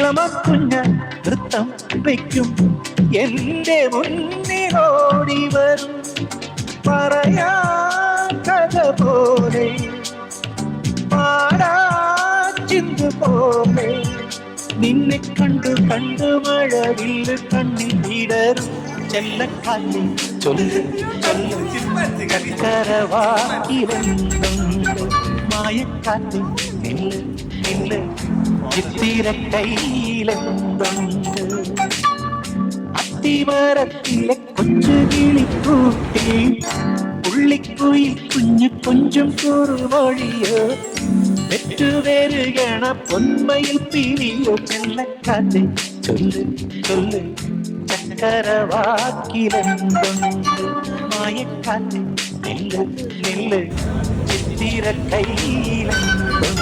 ഇളമക്കുഞ്ഞ നൃത്തം വയ്ക്കും എന്റെ മുന്നിലോടി വരും പറയാ കഥ പോലെ പാടാ ചിന്തു പോലെ നിന്നെ കണ്ടു കണ്ടു മഴവില്ല് കണ്ണിൽ ഇടരും ചെല്ലക്കാലി ചൊല്ല് ചൊല്ല് കരവാക്കിലെന്നുണ്ട് മായക്കാറ്റ് നില്ല് നില്ല് ചിത്തിര കയ്യിലെന്തുണ്ട് അത്തിമരത്തിലെ കൊച്ചു കിളിക്കൂട്ടി പുള്ളിക്കുയിൽ കുഞ്ഞു കൊഞ്ചും കുറുമൊഴിയോ പെറ്റുവരുകണ പൊന്മയിൽ പിരിയോ ചെല്ലക്കാറ്റ് ചൊല്ല് ചൊല്ല് ചക്കരവാക്കിലെന്തുണ്ട് മായക്കാറ്റ് നെല്ല് നെല്ല് ചിത്തിര കയ്യിലെന്തുണ്ട്